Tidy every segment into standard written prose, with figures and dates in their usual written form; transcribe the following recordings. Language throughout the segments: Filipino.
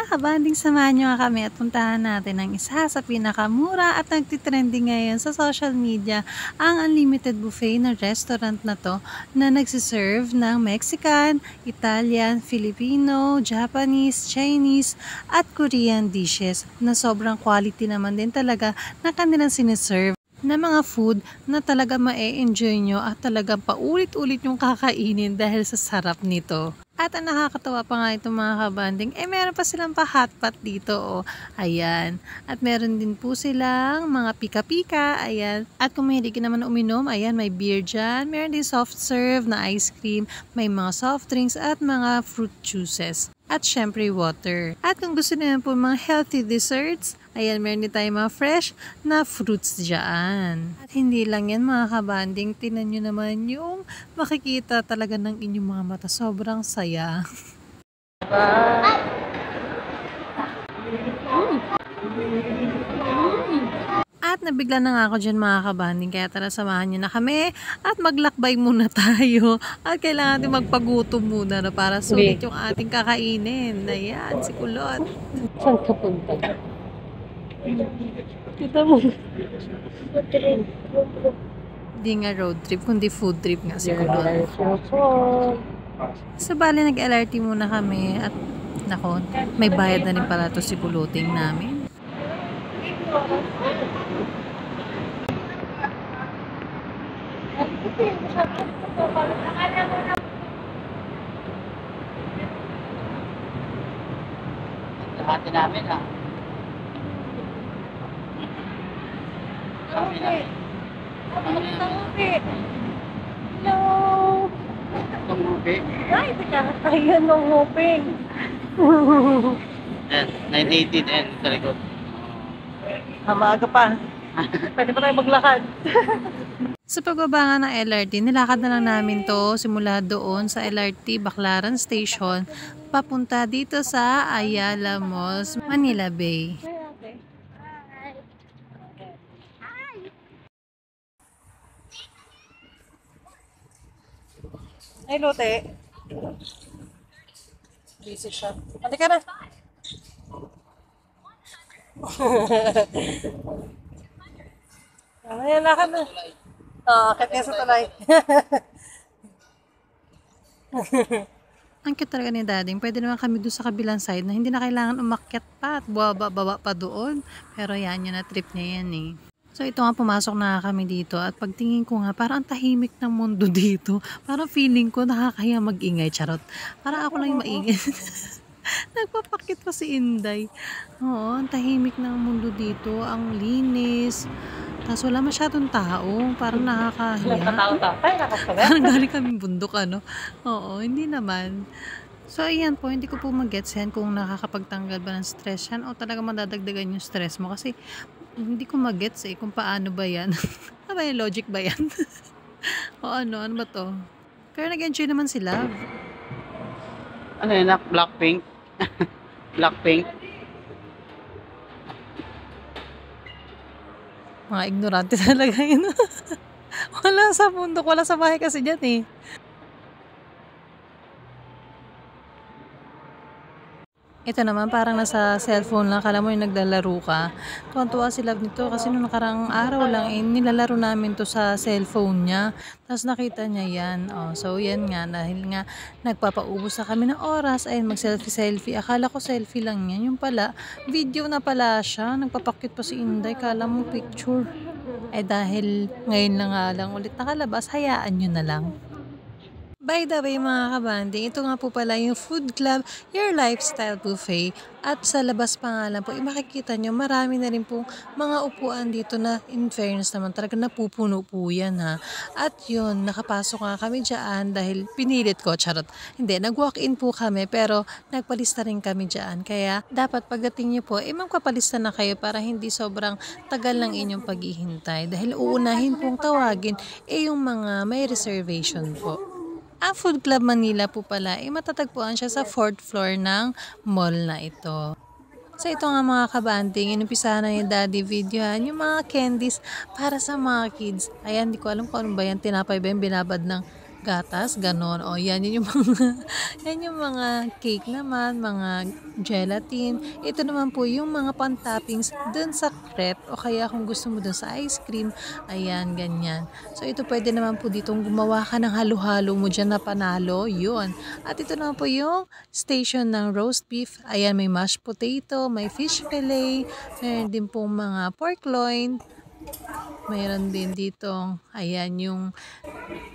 Kabanding samahan nyo nga kami at puntahan natin ang isa sa pinakamura at nagtitrending ngayon sa social media, ang unlimited buffet na restaurant na to na nagsiserve ng Mexican, Italian, Filipino, Japanese, Chinese at Korean dishes na sobrang quality naman din talaga na kanilang siniserve na mga food na talaga ma-enjoy nyo at talagang paulit-ulit yung kakainin dahil sa sarap nito. At ang nakakatawa pa nga itong mga kabanding, meron pa silang pa-hotpot dito, oh. Ayan. At meron din po silang mga pika-pika, ayan. At kung mahilig ka naman uminom, ayan, may beer dyan. Meron din soft serve na ice cream, may mga soft drinks at mga fruit juices. At syempre water. At kung gusto naman po mga healthy desserts, ayan, meron din tayong mga fresh na fruits dyan. At hindi lang yan mga kabanding, tinan nyo naman yung makikita talaga ng inyong mga mata. Sobrang saya. At nabigla na nga ako dyan mga kabanding, kaya tara samahan nyo na kami at maglakbay muna tayo. At kailangan natin magpagutom muna na para sulit yung ating kakainin. Ayan, si Kulot. Saan ka punta? Kita mo. Hindi nga road trip, kundi food trip nga si Kulot. So bali nag-LRT muna kami at nako, may bayad na rin pala to si Kuluting namin. Hati namin ha. Tangupi. Hello. Tangupi. Ay, teka. Ayun ng nguping. Yes, 918 and sa likod. Maaga pa. Pwede pa tayo maglakad. Sa pagbaba nga ng LRT, nilakad na lang namin to simula doon sa LRT Baclaran Station papunta dito sa Ayala Malls, Manila Bay. Ay, Lote. Busy siya. Halika na. Ayan, lakad na. Akit niya sa tulay. Ang cute talaga ni Dading. Pwede naman kami doon sa kabilang side na hindi na kailangan umakyat pa at baba pa doon. Pero yan, yun na trip niya yan eh. So ito nga, pumasok na kami dito at pagtingin ko nga, parang ang tahimik ng mundo dito. Parang feeling ko nakakahiya mag-ingay, charot. Parang ako lang yung maingay. Nagpapakit pa si Inday. Oo, ang tahimik ng mundo dito. Ang linis. Tapos wala masyadong tao. Parang nakakahiya. Parang galing kaming bundok, ano? Oo, hindi naman. So, ayan po, hindi ko po mag-gets yan kung nakakapagtanggal ba ng stress yan o talaga madadagdagan yung stress mo. Kasi, hindi ko mag-gets kung paano ba yan. Ano ba yung logic ba yan? O ano ba to? Pero nag-enjoy naman sila. Ano yun? Blackpink? Blackpink? Mga ignorante talaga yun. Wala sa bundok, wala sa bahay kasi dyan eh. Ito naman parang nasa cellphone lang, kala mo yung naglalaro ka. Tuwan-tuwa sila nito kasi nung nakarang araw lang nilalaro namin to sa cellphone niya. Tapos nakita niya yan. Oh, so yan nga, dahil nga nagpapaubos na kami ng oras, ayun mag-selfie. Akala ko selfie lang yan. Yung pala, video na pala siya. Nagpapakit pa si Inday, kala mo picture. Dahil ngayon lang ulit nakalabas, hayaan nyo na lang. By the way mga kabanding, ito nga po pala yung Food Club, Your Lifestyle Buffet. At sa labas pa nga lang po, makikita nyo, marami na rin po mga upuan dito na in fairness naman talaga napupuno po yan ha. At yun, nakapasok nga kami dyan dahil pinilit ko, charot. Hindi, nag-walk-in po kami pero nagpalista rin kami dyan. Kaya dapat pagdating nyo po, magpapalista na kayo para hindi sobrang tagal ng inyong paghihintay. Dahil uunahin pong tawagin yung mga may reservation po. Ang Food Club Manila po pala, matatagpuan siya sa 4th floor ng mall na ito. So ito nga mga kabanding, inumpisahan na yung daddy videohan, yung mga candies para sa mga kids. Ayan, di ko alam kung ano ba yan, tinapay ba yung binabad ng gatas, ganon. O yan, yun yung mga, yan yung mga cake naman, mga gelatin. Ito naman po yung mga pan-toppings dun sa crepe o kaya kung gusto mo dun sa ice cream, ayan, ganyan. So ito pwede naman po ditong gumawa ka ng halo-halo mo dyan na panalo, yun. At ito naman po yung station ng roast beef. Ayan, may mashed potato, may fish fillet, meron din pong mga pork loin. Mayroon din dito, ayan yung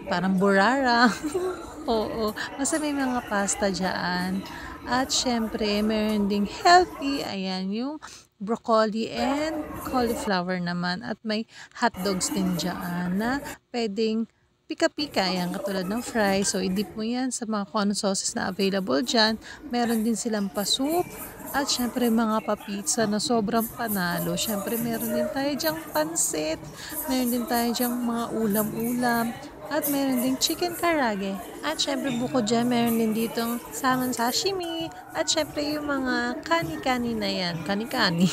parang burara. Oo, basta may mga pasta dyan. At syempre, meron ding healthy, ayan yung broccoli and cauliflower naman. At may hot dogs din dyan na pwedeng pika-pika, ayan, katulad ng fries. So, i-dip mo yan sa mga kung anong sauces na available dyan. Meron din silang pa-soup. At syempre mga pa-pizza na sobrang panalo. Syempre meron din tayo dyang pansit. Meron din tayo dyang mga ulam-ulam. At meron din chicken karage. At syempre bukod dyan, meron din ditong salmon sashimi. At syempre yung mga kani-kani na yan. Kani-kani.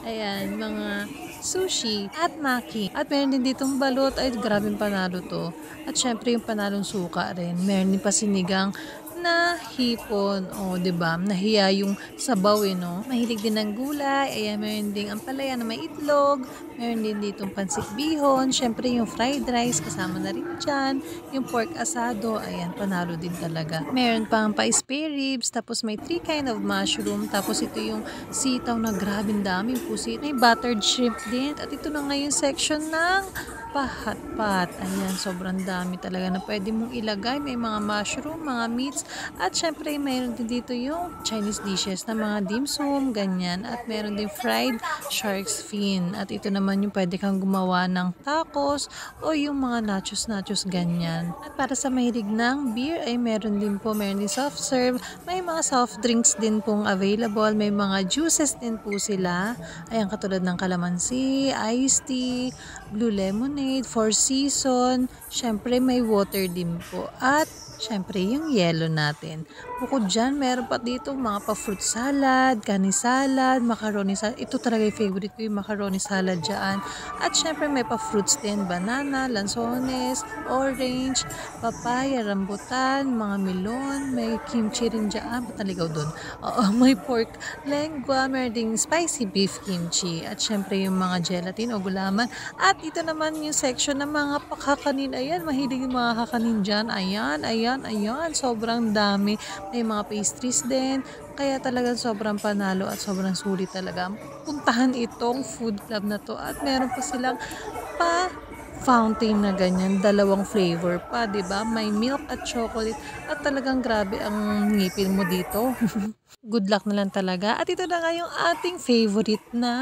Ayan, mga sushi at maki. At meron din ditong balot. Ay, grabing panalo to. At syempre yung panalong suka rin. Meron din pa sinigang na hipon. O, diba? Nahiya yung sabaw, no? Mahilig din ng gulay. Ayan, meron din ang palaya na may itlog. Meron din ditong pansik bihon. Syempre, yung fried rice, kasama na rin dyan. Yung pork asado, ayan, panalo din talaga. Meron pang pa-spare ribs. Tapos may 3 kind of mushroom. Tapos ito yung sitaw na grabing daming pusit. May buttered shrimp din. At ito na ngayon section ng pahat-pat. Ayan, sobrang dami talaga na pwede mong ilagay. May mga mushroom, mga meats. At syempre, mayroon din dito yung Chinese dishes na mga dim sum, ganyan. At meron din fried shark's fin. At ito naman yung pwede kang gumawa ng tacos o yung mga nachos-nachos, ganyan. At para sa mahilig ng beer, ay meron din po, meron din soft serve. May mga soft drinks din pong available. May mga juices din po sila. Ayan, katulad ng calamansi, iced tea, blue lemonade, four season. Syempre, may water din po. At syempre, yung yellow natin. Bukod dyan, meron pa dito mga pa-fruit salad, kani salad, macaroni salad. Ito talaga yung favorite ko, yung macaroni salad dyan. At syempre, may pa-fruits din. Banana, lansones, orange, papaya, rambutan, mga melon, may kimchi rin dyan. Ba't naligaw dun? Oo, may pork lengua, meron ding spicy beef kimchi. At syempre, yung mga gelatin o gulaman. At ito naman yung section ng mga pakakanin. Ayan, mahilig yung mga kakanin dyan. Ayan, sobrang dami. May mga pastries din. Kaya talagang sobrang panalo at sobrang sulit talaga. Puntahan itong food club na to. At meron pa silang pa fountain na ganyan, 2 flavor pa, 'di ba? May milk at chocolate at talagang grabe ang ngipin mo dito. Good luck na lang talaga. At ito na nga yung ating favorite na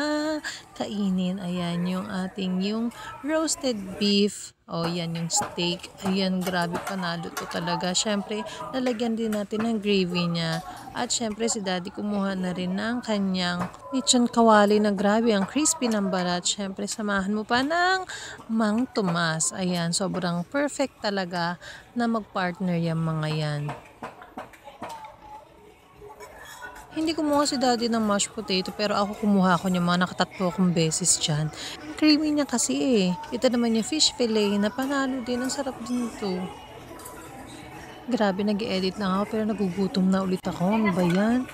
kainin. Ayan, yung roasted beef. O, yan yung steak. Ayan, grabe panalo to talaga. Syempre, lalagyan din natin ng gravy niya. At syempre, si daddy kumuha na rin ng kanyang lechon kawali na grabe. Ang crispy ng balat. Syempre, samahan mo pa ng Mang Tomas. Ayan, sobrang perfect talaga na mag-partner yung mga yan. Hindi kumuha si daddy ng mashed potato pero ako kumuha ko niya mga nakatatlo akong beses dyan. Creamy niya kasi eh. Ito naman yung fish fillet na panalo din. Ang sarap din ito. Grabe, nag-edit lang ako pero nagugutom na ulit ako. Ano ba yan?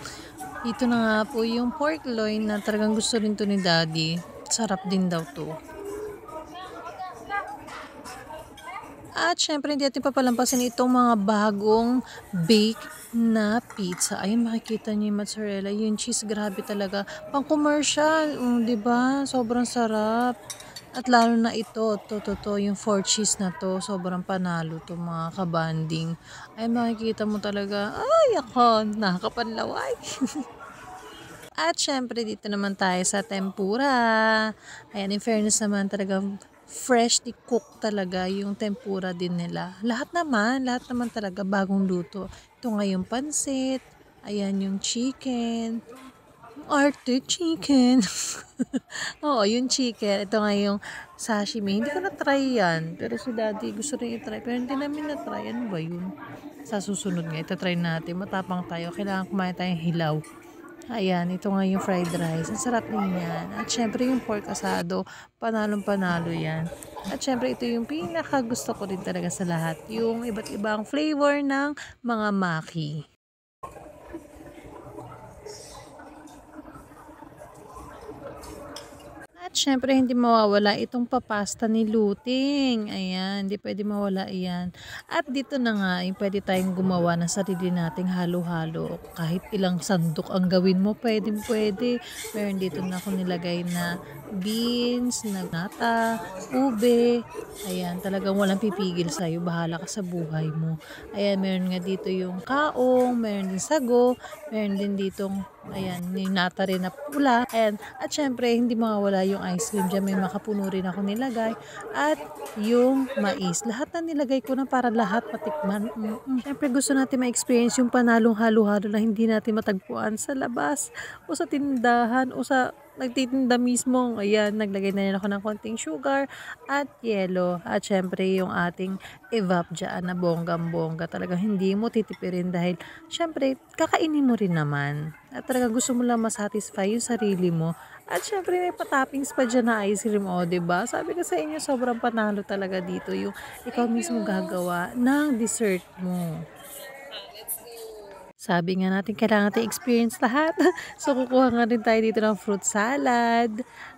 Ito na nga po yung pork loin na talagang gusto rin to ni daddy. Sarap din daw to. At syempre, hindi natin papalampasin itong mga bagong bake na pizza. Ayun, makikita niyo yung mozzarella. Yung cheese, grabe talaga. Pang commercial, diba? Sobrang sarap. At lalo na ito, yung 4 cheese na to, sobrang panalo to mga kabanding. Ay, makikita mo talaga, ay ako, nakakapanlaway. At syempre, dito naman tayo sa tempura. Ayan, in fairness naman talaga, freshly cooked talaga yung tempura din nila. Lahat naman talaga bagong luto. Ito nga yung pansit, ayan yung chicken, arte chicken. Oo, yung chicken. Ito nga yung sashimi. Hindi ko na-try yan. Pero si daddy gusto rin i-try. Pero hindi namin na-try. Ano ba yun? Sa susunod nga, ito try natin. Matapang tayo. Kailangan kumain tayong hilaw. Ayan, ito nga yung fried rice. Ang sarap din yan. At syempre yung pork asado, panalong-panalo yan. At syempre ito yung pinaka gusto ko din talaga sa lahat. Yung iba't ibang flavor ng mga maki. At syempre hindi mawawala itong papasta ni Luting. Ayan, hindi pwede mawala iyan. At dito na nga, pwede tayong gumawa ng sarili nating halo-halo. Kahit ilang sandok ang gawin mo, pwede. Meron dito na ako nilagay na beans, na nata, ube. Ayan, talagang walang pipigil sa'yo. Bahala ka sa buhay mo. Ayan, meron nga dito yung kaong, meron din sago, meron din ditong, ayan, yung nata rin na pula. Ayan, at syempre, hindi mawawala yung ice cream dyan. May makapuno rin ako nilagay. At yung mais. Lahat na nilagay ko na para lahat matikman. Syempre, gusto natin ma-experience yung panalong halo-halo na hindi natin matagpuan sa labas o sa tindahan o sa nagtitinda mismo. Ayan, naglagay na rin ako ng konting sugar at yelo. At syempre, yung ating evap dyan na bonggang-bongga. Talagang hindi mo titipirin dahil syempre, kakainin mo rin naman. At talagang gusto mo lang masatisfy yung sarili mo. At syempre, may patoppings pa dyan na ice cream. O, diba? Sabi ko sa inyo, sobrang panalo talaga dito yung ikaw mismo gagawa ng dessert mo. Sabi nga natin, kailangan natin experience lahat. So, kukuha nga rin tayo dito ng fruit salad.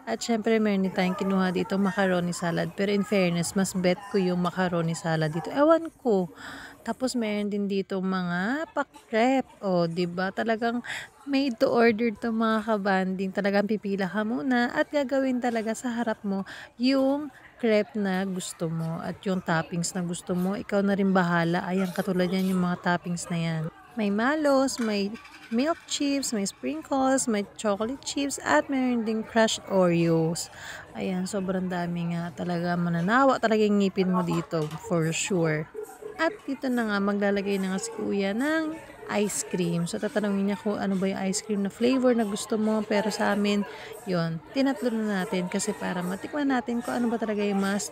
At syempre, meron din tayong kinuha dito macaroni salad. Pero in fairness, mas bet ko yung macaroni salad dito. Ewan ko. Tapos, meron din dito mga pakrep. O, diba? Talagang made to order to mga kabanding. Talagang pipila ka muna at gagawin talaga sa harap mo yung crepe na gusto mo at yung toppings na gusto mo. Ikaw na rin bahala. Ayan, katulad yan yung mga toppings na yan. May malos, may milk chips, may sprinkles, may chocolate chips, at mayroon ding crushed Oreos. Ayan, sobrang dami nga. Talaga mananawa talaga yung ngipin mo dito, for sure. At dito na nga, maglalagay na nga si kuya ng ice cream. So, tatanungin niya kung ano ba yung ice cream na flavor na gusto mo. Pero sa amin, yon tinatlo na natin kasi para matikman natin kung ano ba talaga yung mas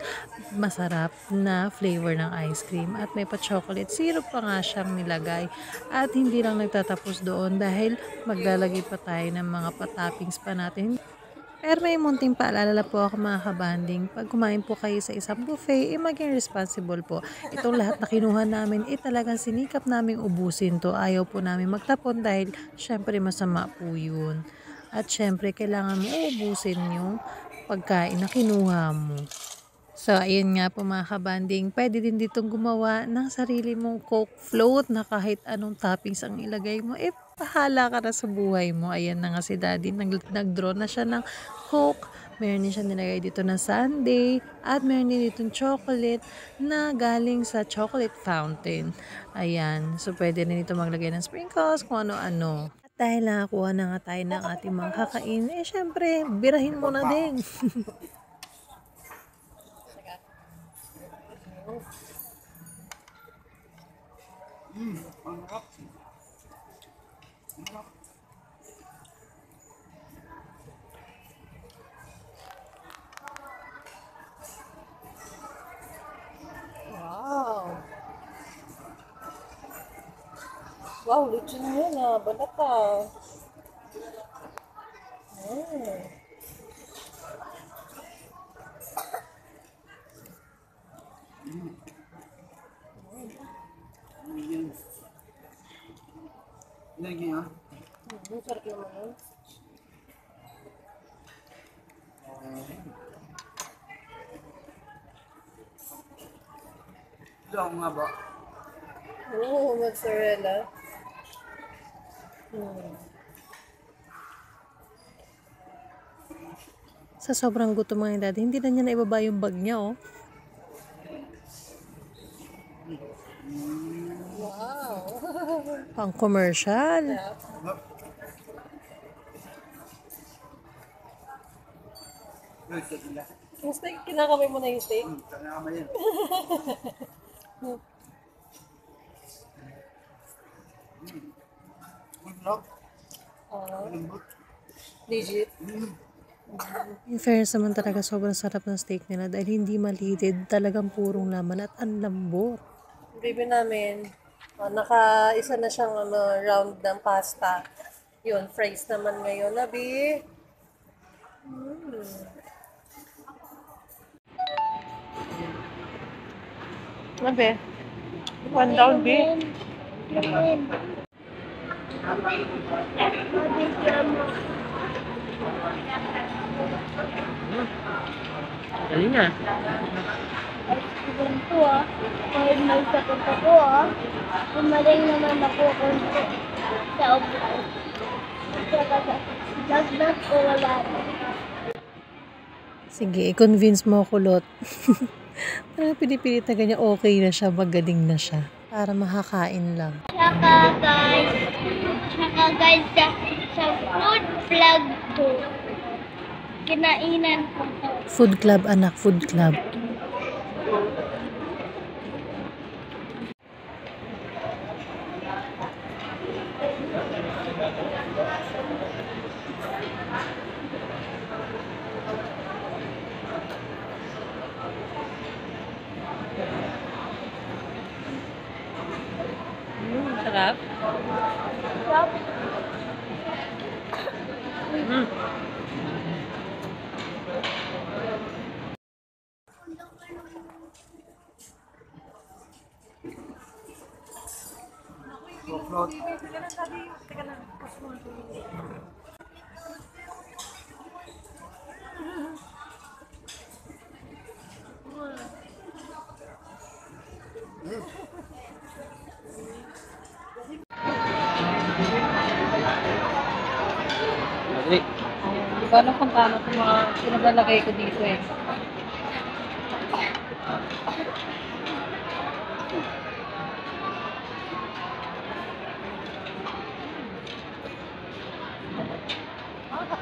masarap na flavor ng ice cream. At may pa-chocolate syrup pa nga siyang nilagay. At hindi lang nagtatapos doon dahil maglalagay pa tayo ng mga pa-toppings pa natin. Pero may munting paalala po ako mga kabanding, pag kumain po kayo sa isang buffet, maging responsible po. Itong lahat na kinuha namin, talagang sinikap namin ubusin to. Ayaw po namin magtapon dahil syempre masama po yun. At syempre kailangan mo ubusin yung pagkain na kinuha mo. So, ayun nga po mga kabanding, pwede din ditong gumawa ng sarili mong Coke float na kahit anong toppings ang ilagay mo, pahala ka na sa buhay mo. Ayan na nga si Daddy, nag-draw na siya ng Coke. Meron din siya nilagay dito na sundae at meron din ditong chocolate na galing sa chocolate fountain. Ayan, so pwede rin dito maglagay ng sprinkles, kung ano-ano. At dahil nakakuha na nga tayo ng ating mga kakain, syempre, birahin mo na din. Wow! Wow, lechon mo yun ah. Balat ah. Lagi ah. Ang sarap naman yun. Ito nga ba? Oo, mozzarella. Sa sobrang gutom mga Daddy, hindi na niya naibaba yung bag niya, oh. Wow! Pang commercial. Yung steak, kinakamay mo na yung steak? Tama yan. Legit. In fairness naman talaga, sobrang sarap ng steak nila dahil hindi malidid, talagang purong laman at ang lambot. Baby namin, naka-isa na siyang round ng pasta. Yun, fries naman ngayon, Labi. Labi. One down, B. Galing nga. Ganito kahit may sakit ako gumaling naman ako konti sa upo. Saka sa lagnat ko wala na. Sige, i-convince mo kulot. Parang pinipilit na ganyan, okay na siya, magaling na siya. Para makakain lang. Saka guys, sa food vlog to, kinainan ko to. Food club, anak, food club. Sarap. Sarap. Madali. Di ba alam kung paano kung mga pinagalagay ko dito eh.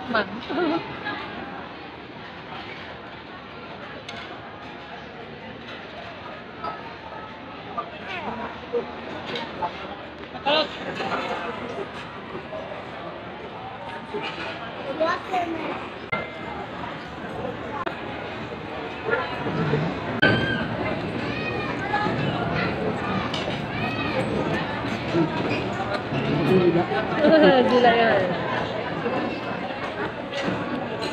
Man. Gila yan.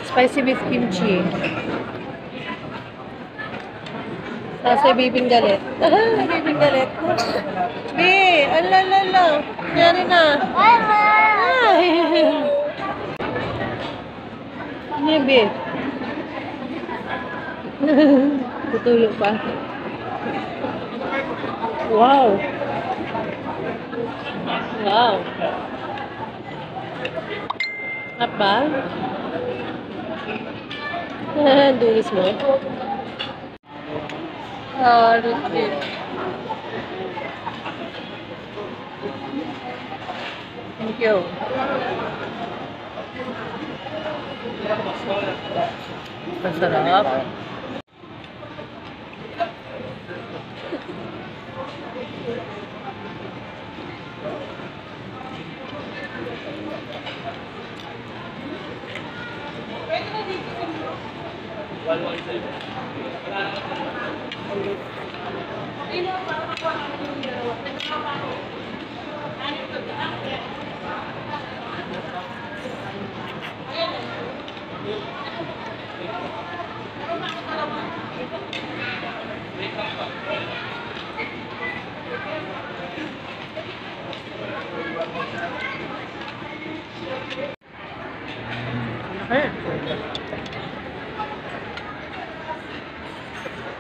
Spicy beef kimchi. Nasa bibing galit. Bibing galit. Bi, alalala. Nangyari na. Ay. Ano yung Bi? Tutulo pa. Wow. Wow. Apa? Dulis mo. Legit. Thank you. Masarap.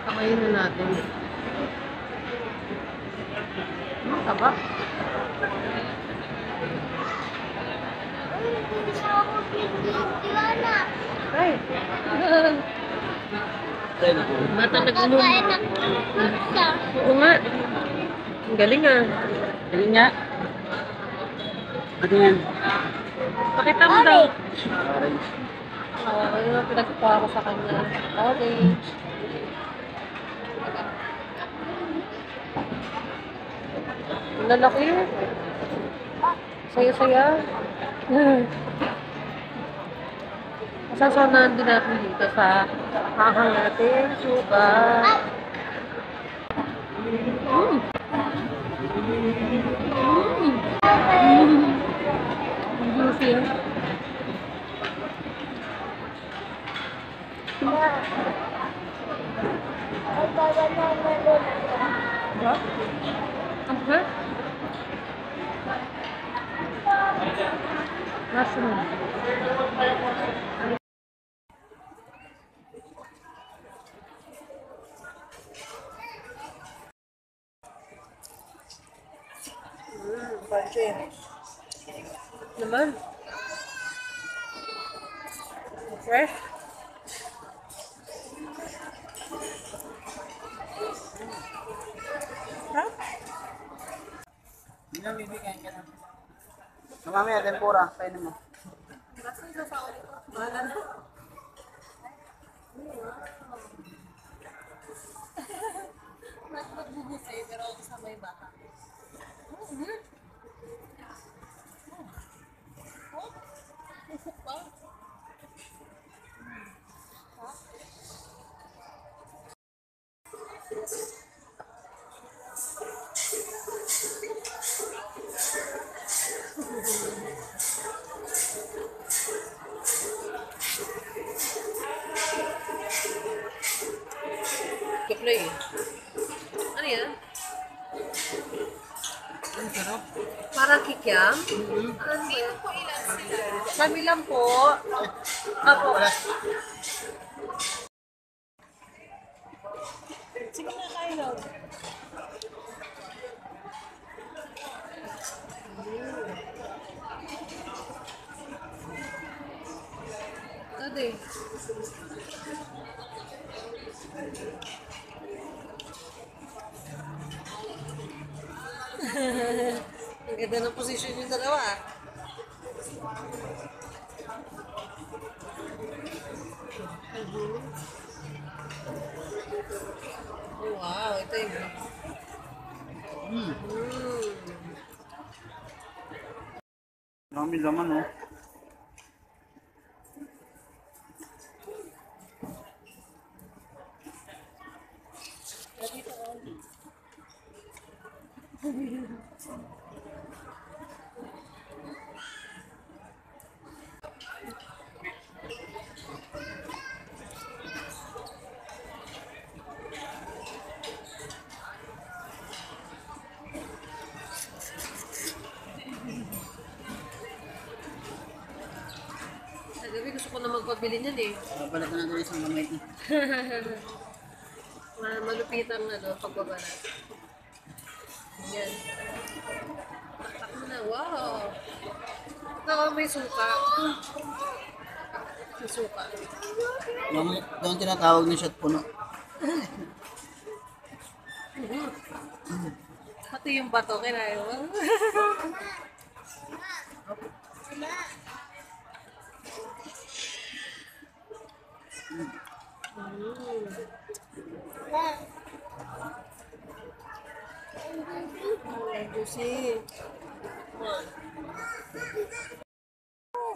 Kamayin na natin. Taba. Ay. Mata nag-unom. Oo nga. Ang galing ah. Galing nga. Ano yan? Pakita mo daw. Orange. Ayun ang pinagkuha ko sa kanya. Orange. Ang lalaki. Saya-saya. Masasanahan din natin dito sa hahang natin. Suka. Ma, ay baba na rin ako. Pansin. Naman. Fresh. Hindi na, baby, kain ka na. Mamaya, tempura. Kainin mo. Kaplay eh. Ano yan? Ang sarap. Parang kikiam? Ano yan? Kami lang po. Apo. Sige na, kain lang. Ate. Ang ganda ng posisyon yung dalawa. Oh, wow, ito yung... Dami laman, oh. Sa gabi gusto ko na magpabili niyan eh. Papalit na natin isang gamay. Malupit ang pagbabalat. Yan. Taktak mo na. Wow! Naka may suka. May suka. Yung tinatawag ni shot puno. Pati yung bato, kinain mo. Juicy.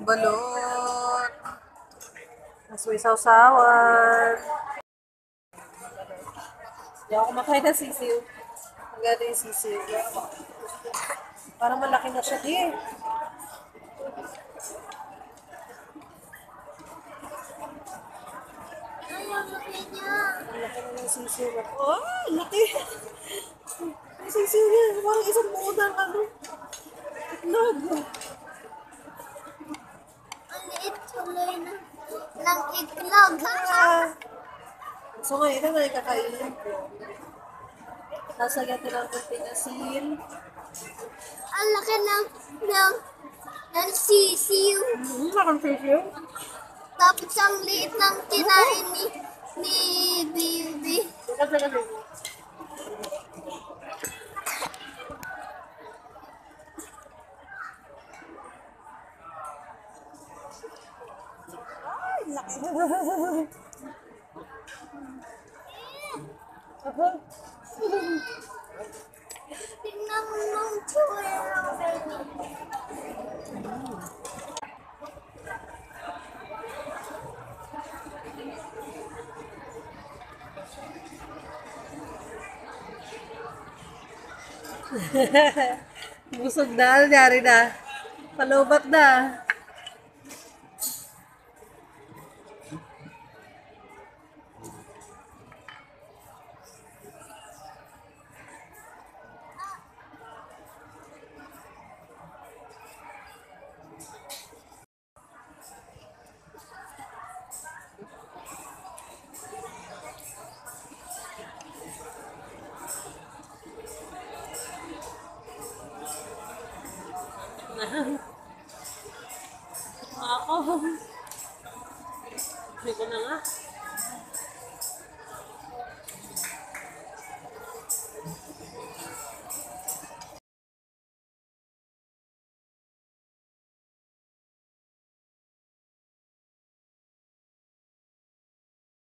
Balot. Mas may sausawan. Hindi ako kumakain ng sisiw. Ang ganda yung sisiw. Parang malaki na siya, di. Ay, ang laki niya. Ang laki na ng sisiw. Oh, laki. Ang sisiw niya. Parang isang buo ng itlog. Ang liit tuloy ng itlog. So ngayon, ito na yung kakainin ko. Sasagyan ko ng kunting asin. Ang laki ng sisiw. Bakang sisiw? Tapos ang liit ng kinain ni Bibi. Kasi. Ay, laki. Tingnan mo ng tsura ng baby. Busog na, nangyari na. Palubat na. Ako. Hindi ko na nga.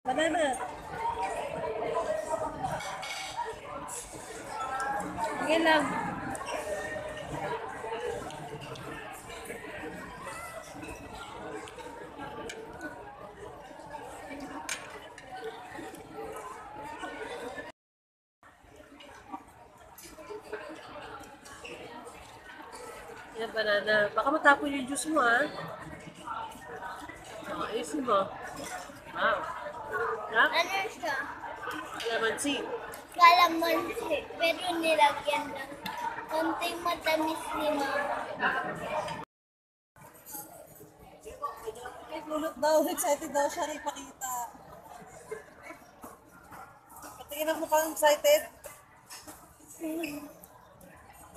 Banana. Sige lang. Yan, banana. Baka matapon yung juice mo, ha? Oh, ayusin mo. Wow. Ha? Ano siya? Calamansi. Kalamansi. Pero nilagyan ng konting matamis ni mama. Lulot daw. Excited daw siya na ipakita. Patingin ang mukhang excited.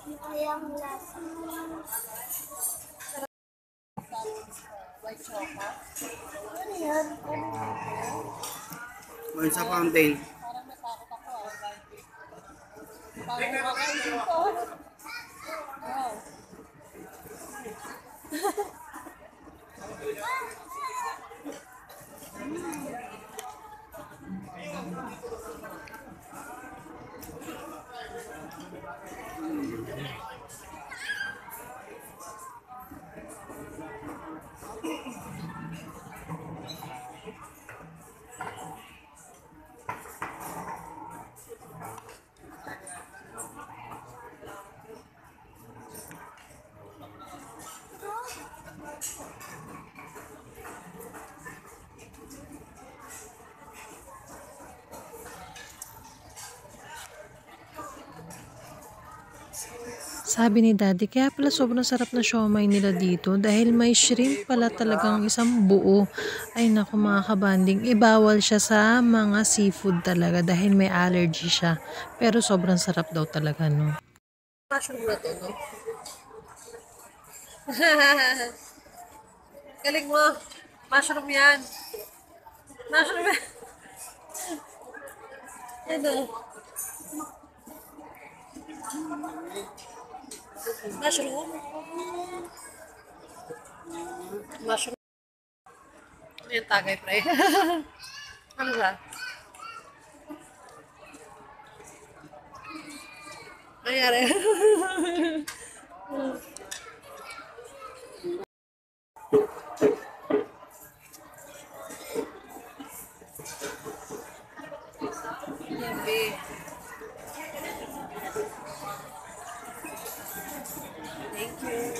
Ayang lasa. White chocolate. Ano yan? Ngayon sa fountain. Parang natakot ako, Parang kumakain dito. Wow. Sabi ni Daddy, kaya pala sobrang sarap na siomay nila dito dahil may shrimp pala talagang isang buo. Ay naku mga kabanding, ibawal siya sa mga seafood talaga dahil may allergy siya. Pero sobrang sarap daw talaga, no? Mushroom na to, no? Galing mo. Mushroom yan. Mushroom yan. Ano? Mushroom? Mushroom. Ano yung tagay, pre? Ano siya? Nangyari? Yummy. Thank you.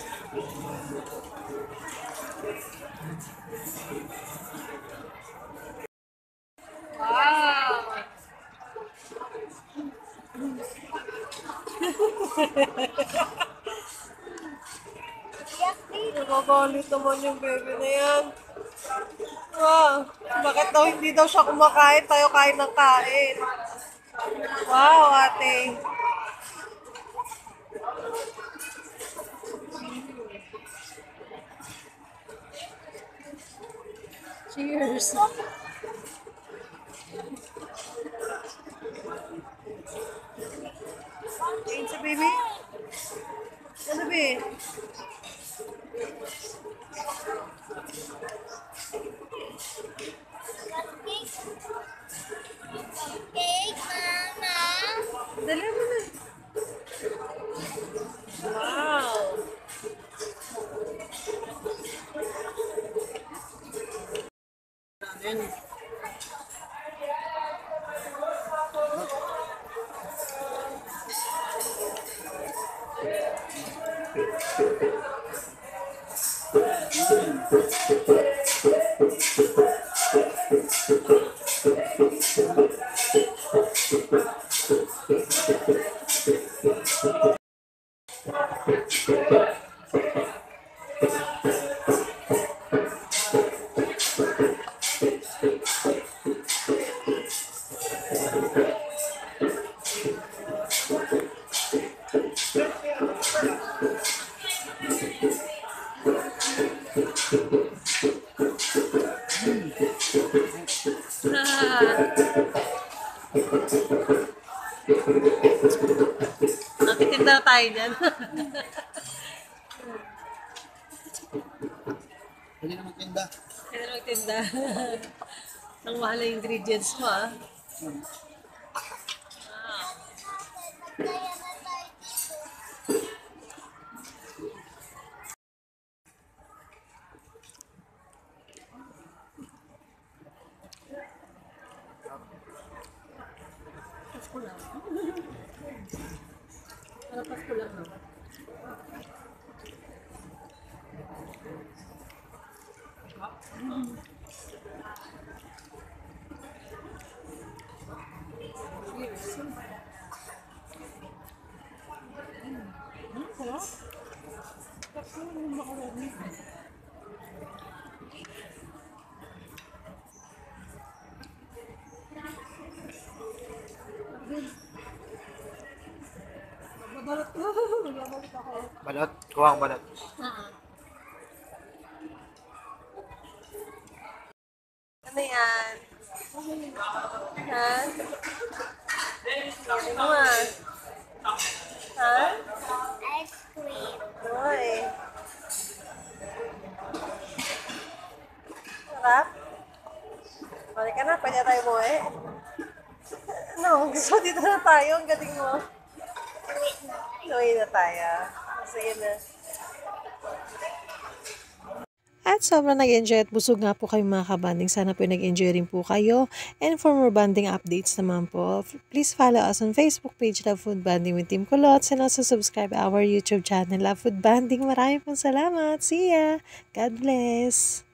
Wow! Nagagalit naman yung baby na yan. Wow! Bakit daw hindi daw siya kumakain? Tayo kain ng kain. Wow, ate. Cheers. Kain sa baby? Ano ba eh? Cake, mama. Dali mo na. Wow! Ayan. Nakitinda na tayo dyan. Pwede na magtinda. Kaya na magtinda. Ang mahal na ingredients mo, ah. Pasko lang. Parang Pasko lang, no? Babalot ko. Babalot ako. Balot. Kuha ang balot. Ano yan? Ha? Ano mo, ah? Ha? Ice cream. Hoy. Sarap? Balik ka na, pwede tayo mo eh. No, gusto dito na tayo. Ang galing mo. Uwi na tayo. Sige na. At sobrang nag-enjoy at busog nga po kayo mga kabanding. Sana po nag-enjoy rin po kayo. And for more banding updates naman po, please follow us on Facebook page Love Food Banding with Team Kulots and also subscribe our YouTube channel Love Food Banding. Maraming pong salamat. See ya! God bless!